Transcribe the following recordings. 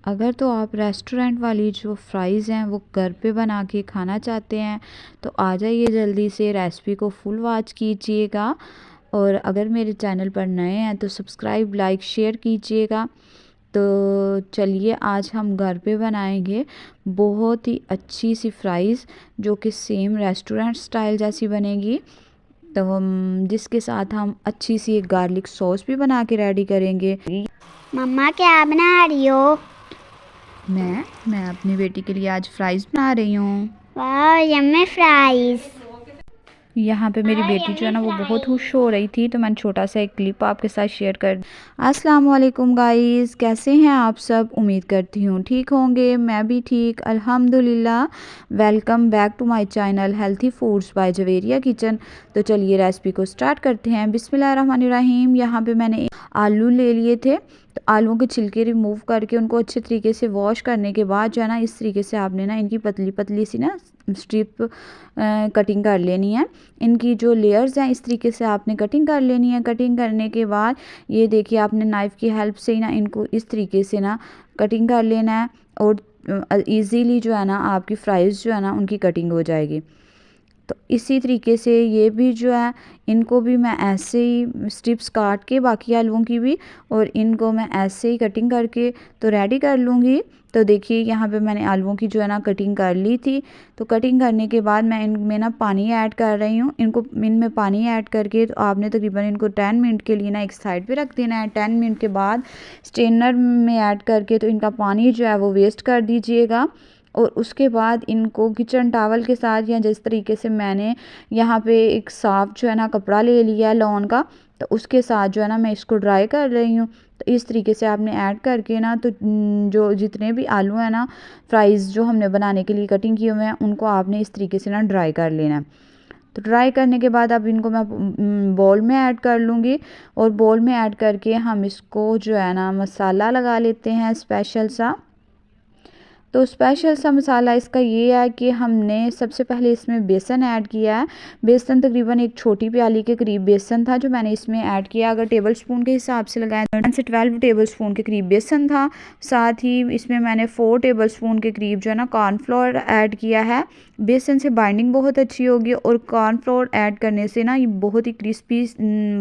अगर तो आप रेस्टोरेंट वाली जो फ़्राइज़ हैं वो घर पे बना के खाना चाहते हैं तो आ जाइए जल्दी से, रेसिपी को फुल वॉच कीजिएगा। और अगर मेरे चैनल पर नए हैं तो सब्सक्राइब, लाइक, शेयर कीजिएगा। तो चलिए आज हम घर पे बनाएंगे बहुत ही अच्छी सी फ़्राइज़ जो कि सेम रेस्टोरेंट स्टाइल जैसी बनेगी। तो हम जिसके साथ हम अच्छी सी एक गार्लिक सॉस भी बना के रेडी करेंगे। मम्मा क्या बना रही हो? मैं अपनी बेटी के लिए आज फ्राइज़ बना रही हूँ। वाह यम्मी फ्राइज। यहाँ पे मेरी बेटी जो है ना वो बहुत खुश हो रही थी, तो मैंने छोटा सा एक क्लिप आपके साथ शेयर कर। अस्सलाम वालेकुम गाइस, कैसे हैं आप सब? उम्मीद करती हूँ ठीक होंगे। मैं भी ठीक अल्हम्दुलिल्लाह। Welcome back to my channel healthy foods by Javeria kitchen. तो चलिए रेसिपी को स्टार्ट करते हैं। बिस्मिल्लाहिर्रहमानिर्रहीम। यहाँ पे मैंने आलू ले लिए थे, तो आलूओं के छिलके रिमूव करके उनको अच्छे तरीके से वॉश करने के बाद जो है ना इस तरीके से आपने ना इनकी पतली पतली सी ना स्ट्रिप कटिंग कर लेनी है। इनकी जो लेयर्स हैं इस तरीके से आपने कटिंग कर लेनी है। कटिंग करने के बाद ये देखिए आपने नाइफ़ की हेल्प से ही ना इनको इस तरीके से ना कटिंग कर लेना है और इजीली जो है ना आपकी फ्राइज़ जो है ना उनकी कटिंग हो जाएगी। तो इसी तरीके से ये भी जो है इनको भी मैं ऐसे ही स्ट्रिप्स काट के बाकी आलूओं की भी, और इनको मैं ऐसे ही कटिंग करके तो रेडी कर लूँगी। तो देखिए यहाँ पे मैंने आलूओं की जो है ना कटिंग कर ली थी। तो कटिंग करने के बाद मैं इनमें ना पानी ऐड कर रही हूँ। इनमें पानी ऐड करके तो आपने तकरीबन इनको 10 मिनट के लिए ना एक साइड पे रख देना है। 10 मिनट के बाद स्ट्रेनर में ऐड करके तो इनका पानी जो है वो वेस्ट कर दीजिएगा। और उसके बाद इनको किचन टावल के साथ या जिस तरीके से मैंने यहाँ पे एक साफ़ जो है ना कपड़ा ले लिया है लॉन का, तो उसके साथ जो है ना मैं इसको ड्राई कर रही हूँ। तो इस तरीके से आपने ऐड करके ना तो जो जितने भी आलू हैं ना फ्राइज़ जो हमने बनाने के लिए कटिंग किए हुए हैं उनको आपने इस तरीके से ना ड्राई कर लेना है। तो ड्राई करने के बाद अब इनको मैं बॉल में ऐड कर लूँगी, और बॉल में ऐड करके हम इसको जो है ना मसाला लगा लेते हैं स्पेशल सा। तो स्पेशल सा मसाला इसका ये है कि हमने सबसे पहले इसमें बेसन ऐड किया है। बेसन तकरीबन एक छोटी प्याली के करीब बेसन था जो मैंने इसमें ऐड किया। अगर टेबल स्पून के हिसाब से लगाएं तो 10 से 12 टेबल स्पून के करीब बेसन था। साथ ही इसमें मैंने 4 टेबल स्पून के करीब जो है ना कॉर्नफ्लोर ऐड किया है। बेसन से बाइंडिंग बहुत अच्छी होगी और कॉर्नफ्लोर ऐड करने से ना ये बहुत ही क्रिस्पी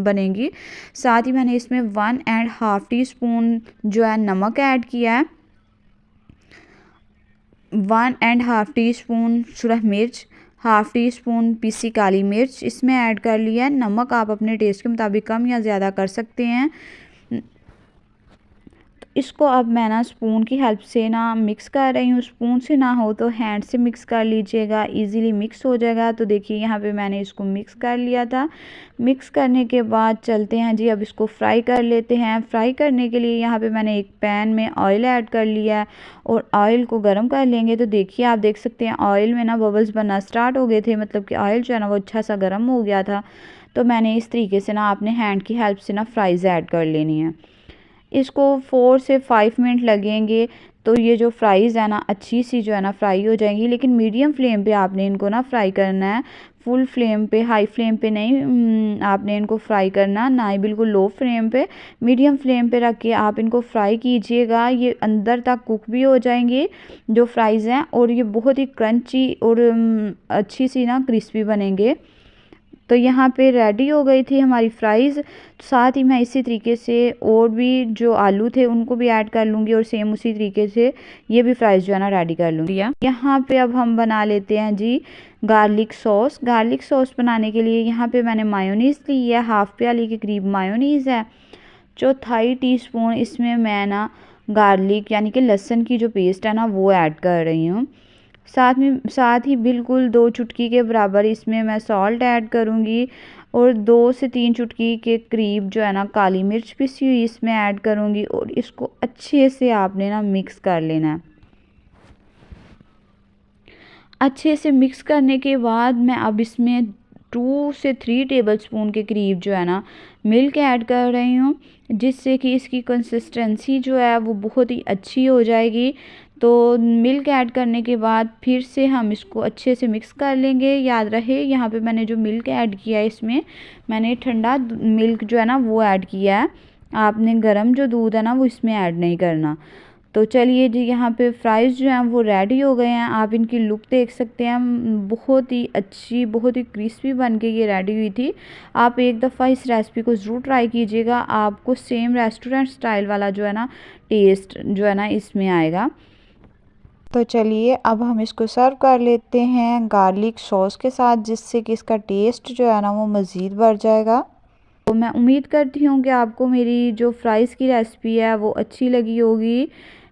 बनेगी। साथ ही मैंने इसमें 1.5 टीस्पून जो है नमक ऐड किया है। 1.5 टीस्पून सुरख मिर्च, हाफ़ टी स्पून पीसी काली मिर्च इसमें ऐड कर लिया है। नमक आप अपने टेस्ट के मुताबिक कम या ज़्यादा कर सकते हैं। इसको अब मैं ना स्पून की हेल्प से ना मिक्स कर रही हूँ। स्पून से ना हो तो हैंड से मिक्स कर लीजिएगा, इजीली मिक्स हो जाएगा। तो देखिए यहाँ पे मैंने इसको मिक्स कर लिया था। मिक्स करने के बाद चलते हैं जी, अब इसको फ्राई कर लेते हैं। फ्राई करने के लिए यहाँ पे मैंने एक पैन में ऑयल ऐड कर लिया है और ऑयल को गर्म कर लेंगे। तो देखिए आप देख सकते हैं ऑयल में ना बबल्स बनना स्टार्ट हो गए थे, मतलब कि ऑयल जो है ना वो अच्छा सा गर्म हो गया था। तो मैंने इस तरीके से ना अपने हैंड की हेल्प से ना फ्राइज़ ऐड कर लेनी है। इसको 4 से 5 मिनट लगेंगे तो ये जो फ्राइज़ है ना अच्छी सी जो है ना फ्राई हो जाएंगी। लेकिन मीडियम फ्लेम पे आपने इनको ना फ्राई करना है, फुल फ्लेम पे, हाई फ्लेम पे नहीं आपने इनको फ्राई करना, ना ही बिल्कुल लो फ्लेम पे। मीडियम फ्लेम पे रख के आप इनको फ्राई कीजिएगा। ये अंदर तक कुक भी हो जाएंगे जो फ्राइज़ हैं, और ये बहुत ही क्रंची और अच्छी सी ना क्रिस्पी बनेंगे। तो यहाँ पे रेडी हो गई थी हमारी फ्राइज़। साथ ही मैं इसी तरीके से और भी जो आलू थे उनको भी ऐड कर लूँगी और सेम उसी तरीके से ये भी फ्राइज़ जो है ना रेडी कर लूँगी। यहाँ पे अब हम बना लेते हैं जी गार्लिक सॉस। गार्लिक सॉस बनाने के लिए यहाँ पे मैंने मायोनीज़ ली है, हाफ़ प्याली के करीब मायोनीज़ है। 1/4 टीस्पून इसमें मैं ना गार्लिक यानी कि लहसुन की जो पेस्ट है ना वो ऐड कर रही हूँ। साथ ही बिल्कुल 2 चुटकी के बराबर इसमें मैं सॉल्ट ऐड करूँगी और 2 से 3 चुटकी के करीब जो है ना काली मिर्च पिसी हुई इसमें ऐड करूँगी, और इसको अच्छे से आपने ना मिक्स कर लेना है। अच्छे से मिक्स करने के बाद मैं अब इसमें 2 से 3 टेबलस्पून के करीब जो है ना मिल्क ऐड कर रही हूँ, जिससे कि इसकी कंसिस्टेंसी जो है वो बहुत ही अच्छी हो जाएगी। तो मिल्क ऐड करने के बाद फिर से हम इसको अच्छे से मिक्स कर लेंगे। याद रहे यहाँ पे मैंने जो मिल्क ऐड किया है इसमें मैंने ठंडा मिल्क जो है ना वो ऐड किया है। आपने गर्म जो दूध है ना वो इसमें ऐड नहीं करना। तो चलिए जी, यहाँ पे फ्राइज़ जो हैं वो रेडी हो गए हैं। आप इनकी लुक देख सकते हैं, बहुत ही अच्छी, बहुत ही क्रिस्पी बन के ये रेडी हुई थी। आप एक दफ़ा इस रेसिपी को ज़रूर ट्राई कीजिएगा, आपको सेम रेस्टोरेंट स्टाइल वाला जो है ना टेस्ट जो है ना इसमें आएगा। तो चलिए अब हम इसको सर्व कर लेते हैं गार्लिक सॉस के साथ, जिससे कि इसका टेस्ट जो है ना वो मज़ीद बढ़ जाएगा। तो मैं उम्मीद करती हूँ कि आपको मेरी जो फ्राइज़ की रेसिपी है वो अच्छी लगी होगी।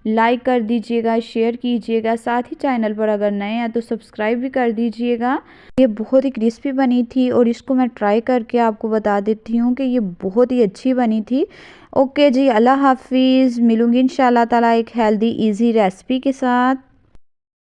लाइक कर दीजिएगा, शेयर कीजिएगा, साथ ही चैनल पर अगर नए हैं तो सब्सक्राइब भी कर दीजिएगा। ये बहुत ही क्रिस्पी बनी थी और इसको मैं ट्राई करके आपको बता देती हूँ कि ये बहुत ही अच्छी बनी थी। ओके जी, अल्लाह हाफिज़। मिलूँगी इंशाल्लाह ताला एक हेल्दी ईज़ी रेसिपी के साथ।